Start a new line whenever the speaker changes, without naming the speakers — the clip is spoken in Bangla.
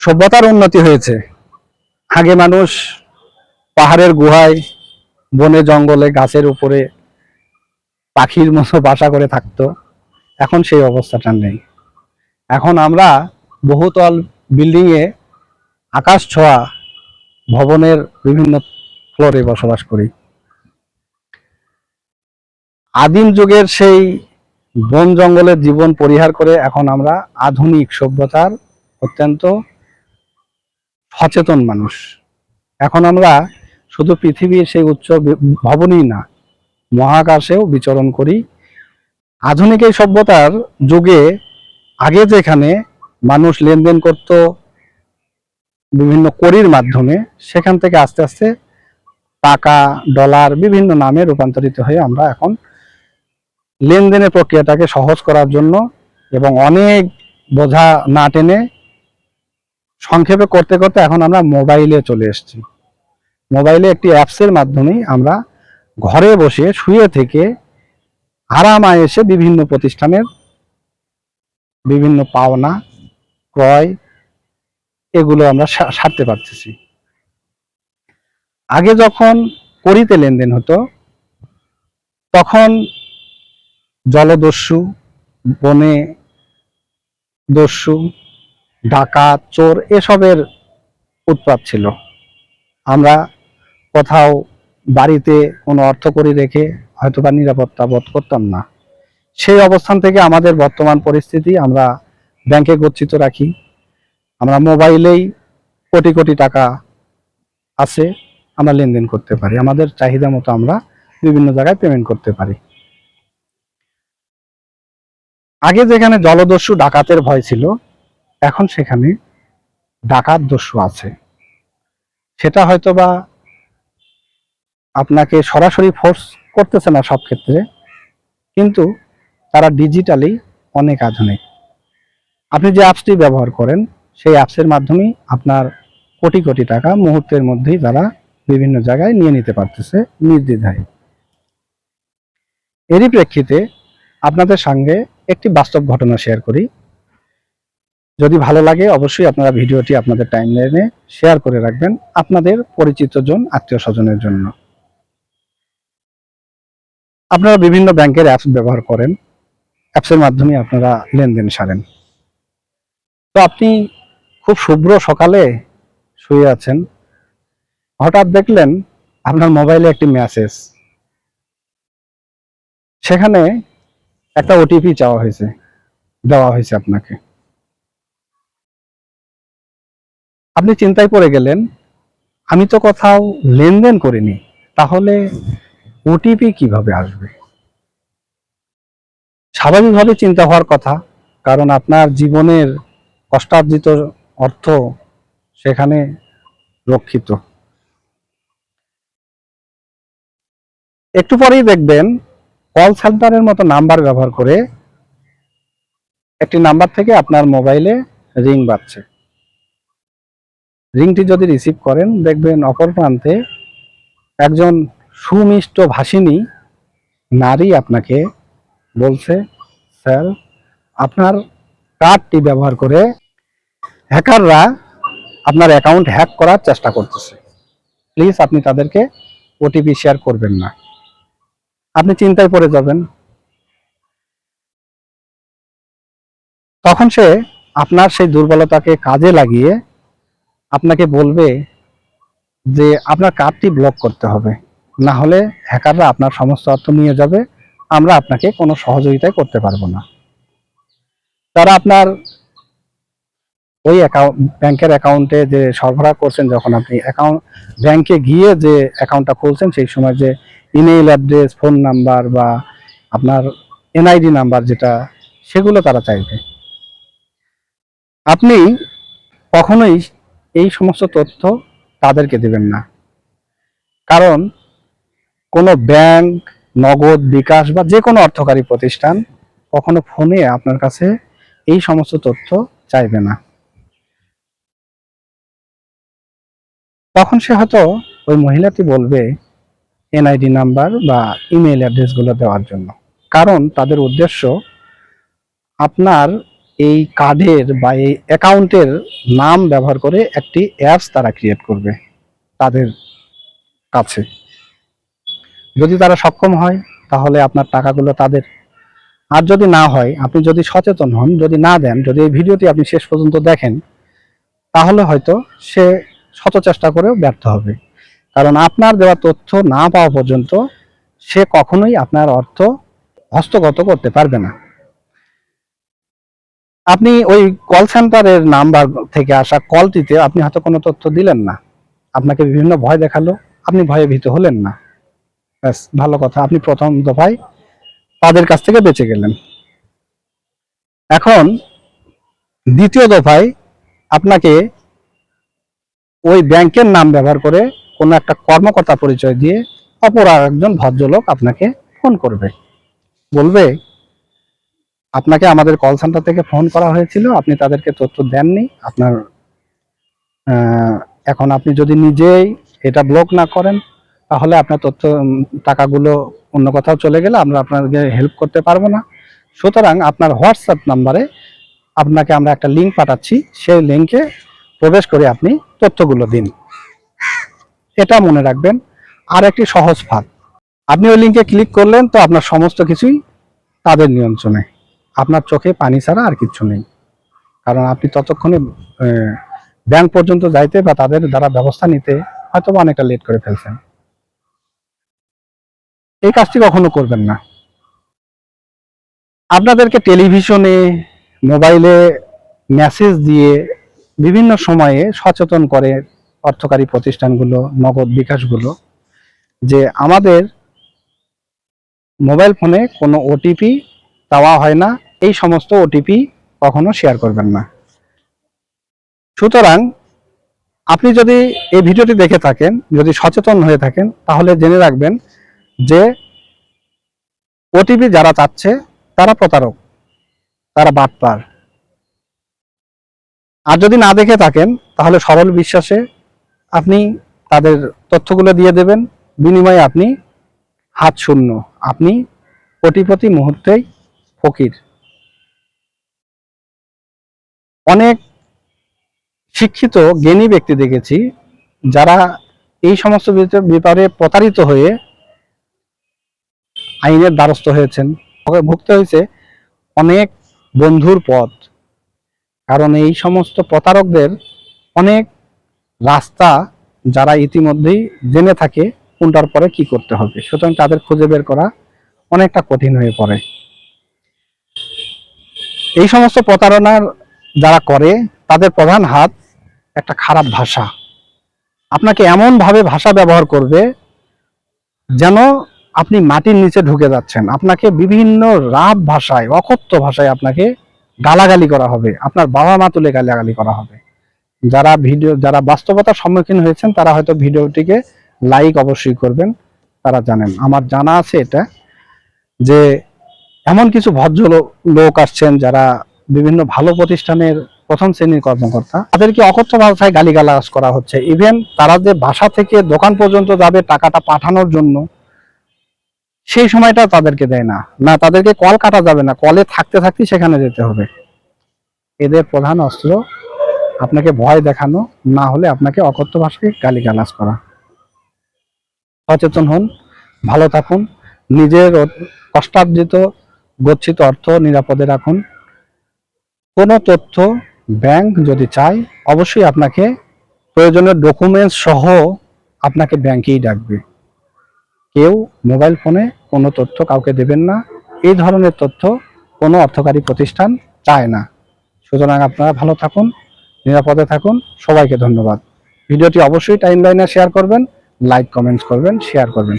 সভ্যতার উন্নতি হয়েছে। আগে মানুষ পাহাড়ের গুহায়, বনে জঙ্গলে, গাছের উপরে পাখির মতো বাসা করে থাকতো। এখন সেই অবস্থাটা নেই। এখন আমরা বহুতল বিল্ডিং এ, আকাশ ছোঁয়া ভবনের বিভিন্ন ফ্লোরে বসবাস করি। আদিম যুগের সেই বন জঙ্গলের জীবন পরিহার করে এখন আমরা আধুনিক সভ্যতার অত্যন্ত সচেতন মানুষ। এখন আমরা শুধু পৃথিবীর সেই উচ্চ ভবনই না, মহাকাশেও বিচরণ করি। আধুনিক এই সভ্যতার যুগে আগে যেখানে মানুষ লেনদেন করত বিভিন্ন কড়ির মাধ্যমে, সেখান থেকে আস্তে আস্তে টাকা, ডলার বিভিন্ন নামে রূপান্তরিত হয়ে আমরা এখন লেনদেনের প্রক্রিয়াটাকে সহজ করার জন্য এবং অনেক বোঝা না টেনে সংক্ষেপে করতে করতে এখন আমরা মোবাইলে চলে এসেছি। মোবাইলে একটি অ্যাপসের মাধ্যমে আমরা ঘরে বসে শুয়ে থেকে আরাম আয়েসে বিভিন্ন প্রতিষ্ঠানের বিভিন্ন পাওনা, ক্রয়, এগুলো আমরা সারতে পারতেছি। আগে যখন কড়িতে লেনদেন হতো তখন জলদস্যু, বনে দস্যু, ডাকাত, চোর এসবের উৎপাত ছিল। আমরা কোথাও বাড়িতে কোনো অর্থকড়ি রেখে হয়তোবা নিরাপত্তা বোধ করতাম না। সেই অবস্থান থেকে আমাদের বর্তমান পরিস্থিতি, আমরা ব্যাংকে গচ্ছিত রাখি, আমরা মোবাইলেই কোটি কোটি টাকা আছে, আমরা লেনদেন করতে পারি, আমাদের চাহিদা মতো আমরা বিভিন্ন জায়গায় পেমেন্ট করতে পারি। আগে যেখানে জলদস্যু ডাকাতের ভয় ছিল, এখন সেখানে ডাকাত দস্যু আছে। সেটা হয়তোবা আপনাকে সরাসরি ফোর্স করতেছে না সব ক্ষেত্রে, কিন্তু তারা ডিজিটালি অনেক আধুনিক। আপনি যে অ্যাপসটি ব্যবহার করেন সেই অ্যাপসের মাধ্যমেই আপনার কোটি কোটি টাকা মুহূর্তের মধ্যেই তারা বিভিন্ন জায়গায় নিয়ে নিতে পারতেছে নির্দ্বিধায়। এরই প্রেক্ষিতে আপনাদের সঙ্গে একটি বাস্তব ঘটনা শেয়ার করি। যদি ভালো লাগে অবশ্যই আপনারা ভিডিওটি আপনাদের টাইমলাইনে শেয়ার করে রাখবেন আপনাদের পরিচিতজন, আত্মীয় স্বজনের জন্য। আপনারা বিভিন্ন ব্যাংকের অ্যাপস ব্যবহার করেন, অ্যাপসের মাধ্যমে আপনারা লেনদেন সারেন। তো আপনি খুব শুভ্র সকালে শুয়ে আছেন, হঠাৎ দেখলেন আপনার মোবাইলে একটি মেসেজ, সেখানে একটা ওটিপি দেওয়া হয়েছে আপনাকে। আপনি চিন্তায় পড়ে গেলেন, আমি তো কোথাও লেনদেন করিনি, তাহলে ওটিপি কিভাবে আসবে? স্বাভাবিকভাবে চিন্তা হওয়ার কথা, কারণ আপনার জীবনের কষ্টার্জিত অর্থ সেখানে রক্ষিত। একটু পরেই দেখবেন কল সেন্টারের মতো নাম্বার ব্যবহার করে একটি নাম্বার থেকে আপনার মোবাইলে রিং বাজছে। রিংটি যদি রিসিভ করেন, দেখবেন অপর প্রান্তে একজন সুমিষ্ট ভাষিণী নারী আপনাকে বলছে, স্যার, আপনার কার্ডটি ব্যবহার করে হ্যাকাররা আপনার অ্যাকাউন্ট হ্যাক করার চেষ্টা করতেছে, প্লিজ আপনি তাদেরকে ওটিপি শেয়ার করবেন না। আপনি চিন্তায় পড়ে যাবেন। তখন সে আপনার সেই দুর্বলতাকে কাজে লাগিয়ে আপনাকে বলবে যে আপনার কার্ডটি ব্লক করতে হবে, না হলে হ্যাকাররা আপনার সমস্ত অর্থ নিয়ে যাবে, আমরা আপনাকে কোনো সহযোগিতাই করতে পারবো না। তারা আপনার ওই ব্যাংকের অ্যাকাউন্টে যে সরবরাহ করছেন, যখন আপনি ব্যাংকে গিয়ে যে অ্যাকাউন্টটা খুলছেন, সেই সময় যে ইমেইল অ্যাড্রেস, ফোন নাম্বার বা আপনার এনআইডি নাম্বার যেটা, সেগুলো তারা চাইবে। আপনি কখনোই এই সমস্ত তথ্য তাদেরকে দেবেন না, কারণ কোনো ব্যাংক, নগদ, বিকাশ বা যে কোনো অর্থকারী প্রতিষ্ঠান কখনো ফোনে আপনার কাছে এই সমস্ত তথ্য চাইবে না। তখন সে হয়তো ওই মহিলাটি বলবে এনআইডি নাম্বার বা ইমেইল অ্যাড্রেসগুলো দেওয়ার জন্য, কারণ তাদের উদ্দেশ্য আপনার এই কার্ডের বা এই অ্যাকাউন্টের নাম ব্যবহার করে একটি অ্যাপস তারা ক্রিয়েট করবে তাদের কাছে। যদি তারা সক্ষম হয় তাহলে আপনার টাকাগুলো তাদের, আর যদি না হয়, আপনি যদি সচেতন হন, যদি না দেন, যদি এই ভিডিওটি আপনি শেষ পর্যন্ত দেখেন, তাহলে হয়তো সে শত চেষ্টা করেও ব্যর্থ হবে। কারণ আপনার দেওয়া তথ্য না পাওয়া পর্যন্ত সে কখনোই আপনার অর্থ হস্তগত করতে পারবে না। আপনি ওই কল সেন্টারের নাম্বার থেকে আসা কলটিতে আপনি হয়তো কোনো তথ্য দিলেন না, আপনাকে বিভিন্ন ভয় দেখালো, আপনি ভয়ে ভীত হলেন না, ব্যাস ভালো কথা, আপনি প্রথম দফায় তাদের কাছ থেকে বেঁচে গেলেন। এখন দ্বিতীয় দফায় আপনাকে ওই ব্যাংকের নাম ব্যবহার করে কোনো একটা কর্মকর্তা পরিচয় দিয়ে অপর একজন ভদ্রলোক আপনাকে ফোন করবে, বলবে আপনাকে আমাদের কল সেন্টার থেকে ফোন করা হয়েছিল, আপনি তাদেরকে তথ্য দেননি, আপনার এখন আপনি যদি নিজেই এটা ব্লক না করেন তাহলে আপনার তথ্য টাকাগুলো অন্য কোথাও চলে গেলে আমরা আপনাকে হেল্প করতে পারবো না। সুতরাং আপনার হোয়াটসঅ্যাপ নাম্বারে আপনাকে আমরা একটা লিঙ্ক পাঠাচ্ছি, সেই লিঙ্কে প্রবেশ করে আপনি তথ্যগুলো দিন। এটা মনে রাখবেন। আর একটি সহজ ফাঁদ, আপনি ওই লিঙ্কে ক্লিক করলেন তো আপনার সমস্ত কিছুই তাদের নিয়ন্ত্রণে, আপনার চোখে পানি ছাড়া আর কিছু নেই। কারণ আপনি ততক্ষণে ব্যাংক পর্যন্ত যাইতে বা তাদের দ্বারা ব্যবস্থা নিতে হয়তো অনেকটা লেট করে ফেলছেন। এই কাজটি কখনো করবেন না। আপনাদেরকে টেলিভিশনে, মোবাইলে মেসেজ দিয়ে বিভিন্ন সময়ে সচেতন করে অর্থকারী প্রতিষ্ঠানগুলো, নগদ বিকাশগুলো, যে আমাদের মোবাইল ফোনে কোনো ওটিপি দেওয়া হয় না, এই সমস্ত ওটিপি কখনো শেয়ার করবেন না। সুতরাং আপনি যদি এই ভিডিওটি দেখে থাকেন, যদি সচেতন হয়ে থাকেন, তাহলে জেনে রাখবেন যে ওটিপি যারা চাচ্ছে তারা প্রতারক, তারা বাটপার। আর যদি না দেখে থাকেন তাহলে সরল বিশ্বাসে আপনি তাদের তথ্যগুলো দিয়ে দেবেন, বিনিময়ে আপনি হাত শূন্য, আপনি কোটিপতি মুহূর্তেই ফকির। অনেক শিক্ষিত জ্ঞানী ব্যক্তি দেখেছি যারা এই সমস্ত ব্যাপারে প্রতারিত হয়ে আইনের দ্বারস্থ হয়েছেন, ভুগতে হয়েছে অনেক বন্ধুর পথ। কারণ এই সমস্ত প্রতারকদের অনেক রাস্তা যারা ইতিমধ্যেই জেনে থাকে কোনটার পরে কি করতে হবে, সুতরাং তাদের খুঁজে বের করা অনেকটা কঠিন হয়ে পড়ে। এই সমস্ত প্রতারণার যারা করে তাদের প্রধান হাত একটা খারাপ ভাষা। আপনাকে এমন ভাবে ভাষা ব্যবহার করবে যেন আপনি মাটির নিচে ঢুকে যাচ্ছেন, আপনাকে বিভিন্ন রাব ভাষায়, অকথ্য ভাষায় আপনাকে গালাগালি করা হবে, আপনার বাবা মা তুলে গালাগালি করা হবে। যারা বাস্তবতার সম্মুখীন হয়েছেন তারা হয়তো ভিডিওটিকে লাইক অবশ্যই করবেন, তারা জানেন। আমার জানা আছে এটা, যে এমন কিছু ভদ্র লোক আসছেন যারা বিভিন্ন ভালো প্রতিষ্ঠানের প্রথম শ্রেণীর কর্মকর্তা, তাদেরকে অকথ্য ভাষায় গালিগালাজ করা হচ্ছে। ইভেন তারা যে বাসা থেকে দোকান পর্যন্ত যাবে টাকাটা পাঠানোর জন্য, সেই সময়টা তাদেরকে দেয় না, না তাদেরকে কল কাটা যাবে না, কলে থাকতে থাকতেই সেখানে যেতে হবে। এদের প্রধান অস্ত্র আপনাকে ভয় দেখানো, না হলে আপনাকে অকথ্য ভাষায় গালিগালাজ করা। সচেতন হন, ভালো থাকুন, নিজের কষ্টার্জিত গচ্ছিত অর্থ নিরাপদে রাখুন। কোনো তথ্য ব্যাংক যদি চায় অবশ্যই আপনাকে প্রয়োজনীয় ডকুমেন্টস সহ আপনাকে ব্যাংকেই ডাকবে। কেউ মোবাইল ফোনে কোনো তথ্য কাউকে দেবেন না, এই ধরনের তথ্য কোনো অর্থকারী প্রতিষ্ঠান চায় না। সুতরাং আপনারা ভালো থাকুন, নিরাপদে থাকুন। সবাইকে ধন্যবাদ। ভিডিওটি অবশ্যই টাইমলাইনে শেয়ার করবেন, লাইক কমেন্টস করবেন, শেয়ার করবেন।